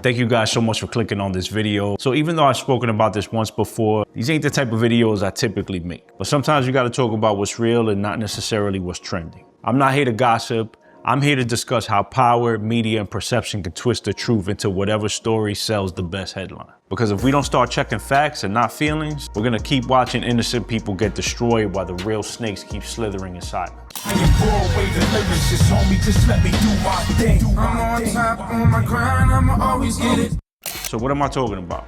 Thank you guys so much for clicking on this video. So even though I've spoken about this once before, these ain't the type of videos I typically make. But sometimes you gotta talk about what's real and not necessarily what's trending. I'm not here to gossip. I'm here to discuss how power, media, and perception can twist the truth into whatever story sells the best headline. Because if we don't start checking facts and not feelings, we're gonna keep watching innocent people get destroyed while the real snakes keep slithering in silence. I am Broadway the Lyricist, homie, just let me do my thing. I'm on top, on my grind, I'ma always get it. So what am I talking about?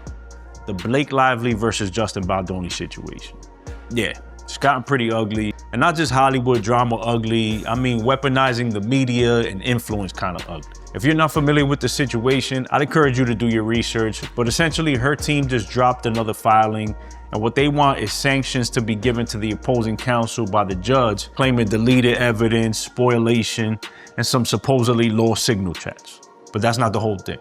The Blake Lively versus Justin Baldoni situation. Yeah, it's gotten pretty ugly. And not just Hollywood drama ugly, I mean weaponizing the media and influence kind of ugly. If you're not familiar with the situation, I'd encourage you to do your research, but essentially her team just dropped another filing, and what they want is sanctions to be given to the opposing counsel by the judge, claiming deleted evidence, spoliation, and some supposedly lost signal chats. But that's not the whole thing.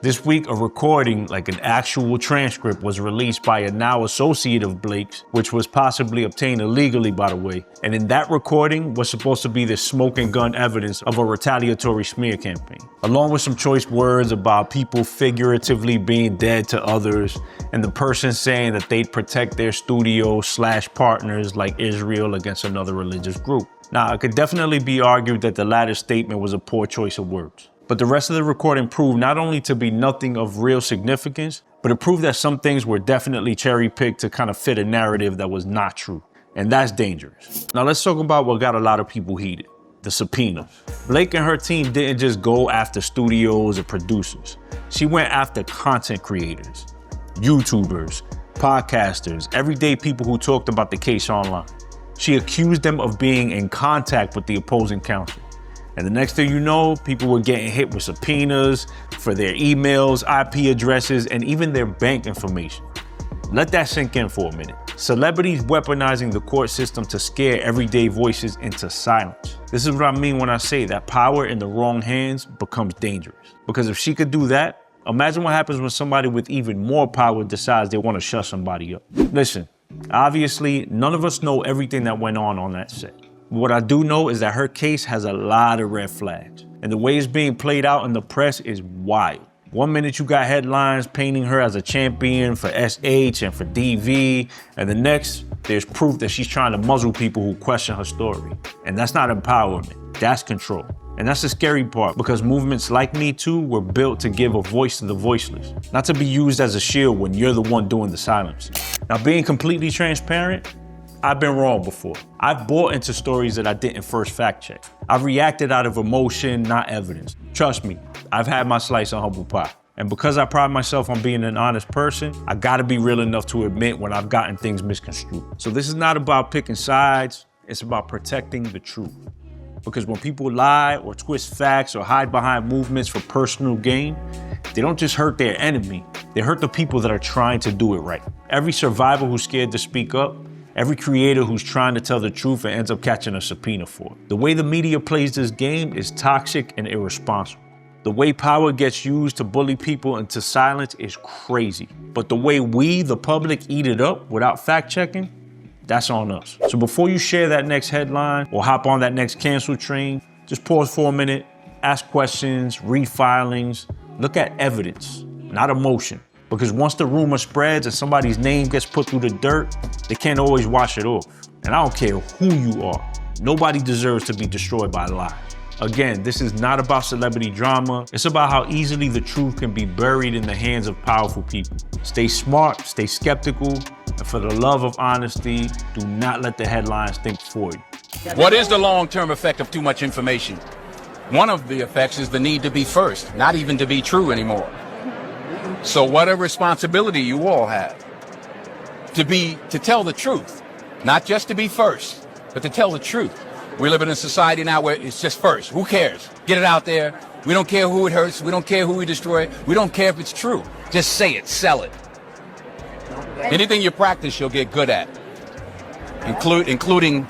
This week, a recording, like an actual transcript, was released by a now associate of Blake's, which was possibly obtained illegally, by the way. And in that recording was supposed to be the smoke and gun evidence of a retaliatory smear campaign, along with some choice words about people figuratively being dead to others, and the person saying that they'd protect their studio/partners like Israel against another religious group. Now, it could definitely be argued that the latter statement was a poor choice of words. But the rest of the recording proved not only to be nothing of real significance, but it proved that some things were definitely cherry-picked to kind of fit a narrative that was not true. And that's dangerous. Now let's talk about what got a lot of people heated: the subpoenas. Blake and her team didn't just go after studios or producers. She went after content creators, YouTubers, podcasters, everyday people who talked about the case online. She accused them of being in contact with the opposing counsel. And the next thing you know, people were getting hit with subpoenas for their emails, IP addresses, and even their bank information. Let that sink in for a minute. Celebrities weaponizing the court system to scare everyday voices into silence. This is what I mean when I say that power in the wrong hands becomes dangerous. Because if she could do that, imagine what happens when somebody with even more power decides they want to shut somebody up. Listen, obviously, none of us know everything that went on that set. What I do know is that her case has a lot of red flags, and the way it's being played out in the press is wild. One minute you got headlines painting her as a champion for SH and for DV, and the next there's proof that she's trying to muzzle people who question her story. And that's not empowerment, that's control. And that's the scary part, because movements like Me Too were built to give a voice to the voiceless, not to be used as a shield when you're the one doing the silence. Now, being completely transparent, I've been wrong before. I've bought into stories that I didn't first fact check. I've reacted out of emotion, not evidence. Trust me, I've had my slice of humble pie. And because I pride myself on being an honest person, I gotta be real enough to admit when I've gotten things misconstrued. So this is not about picking sides, it's about protecting the truth. Because when people lie or twist facts or hide behind movements for personal gain, they don't just hurt their enemy, they hurt the people that are trying to do it right. Every survivor who's scared to speak up, every creator who's trying to tell the truth and ends up catching a subpoena for it. The way the media plays this game is toxic and irresponsible. The way power gets used to bully people into silence is crazy. But the way we, the public, eat it up without fact checking, that's on us. So before you share that next headline or hop on that next cancel train, just pause for a minute, ask questions, read filings, look at evidence, not emotion. Because once the rumor spreads and somebody's name gets put through the dirt, they can't always wash it off. And I don't care who you are. Nobody deserves to be destroyed by lies. Again, this is not about celebrity drama. It's about how easily the truth can be buried in the hands of powerful people. Stay smart, stay skeptical, and for the love of honesty, do not let the headlines think for you. What is the long-term effect of too much information? One of the effects is the need to be first, not even to be true anymore. So what a responsibility you all have to tell the truth, not just to be first, but to tell the truth. We live in a society now where it's just first. Who cares? Get it out there. We don't care who it hurts. We don't care who we destroy. We don't care if it's true. Just say it, sell it. Anything you practice, you'll get good at, including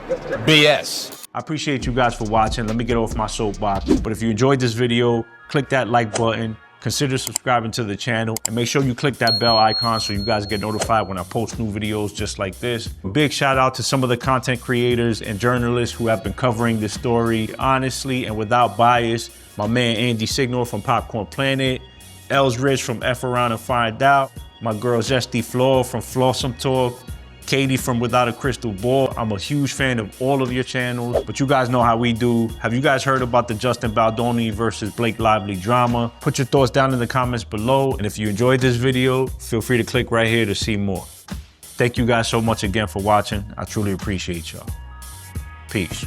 BS. I appreciate you guys for watching. Let me get off my soapbox. But if you enjoyed this video, click that like button. Consider subscribing to the channel and make sure you click that bell icon so you guys get notified when I post new videos just like this. Big shout out to some of the content creators and journalists who have been covering this story honestly and without bias. My man Andy Signor from Popcorn Planet, Els Rich from F Around and Find Out, my girl Zesty Floor from Flawsome Talk, Katie from Without a Crystal Ball. I'm a huge fan of all of your channels, but you guys know how we do. Have you guys heard about the Justin Baldoni versus Blake Lively drama? Put your thoughts down in the comments below, and if you enjoyed this video, feel free to click right here to see more. Thank you guys so much again for watching. I truly appreciate y'all. Peace.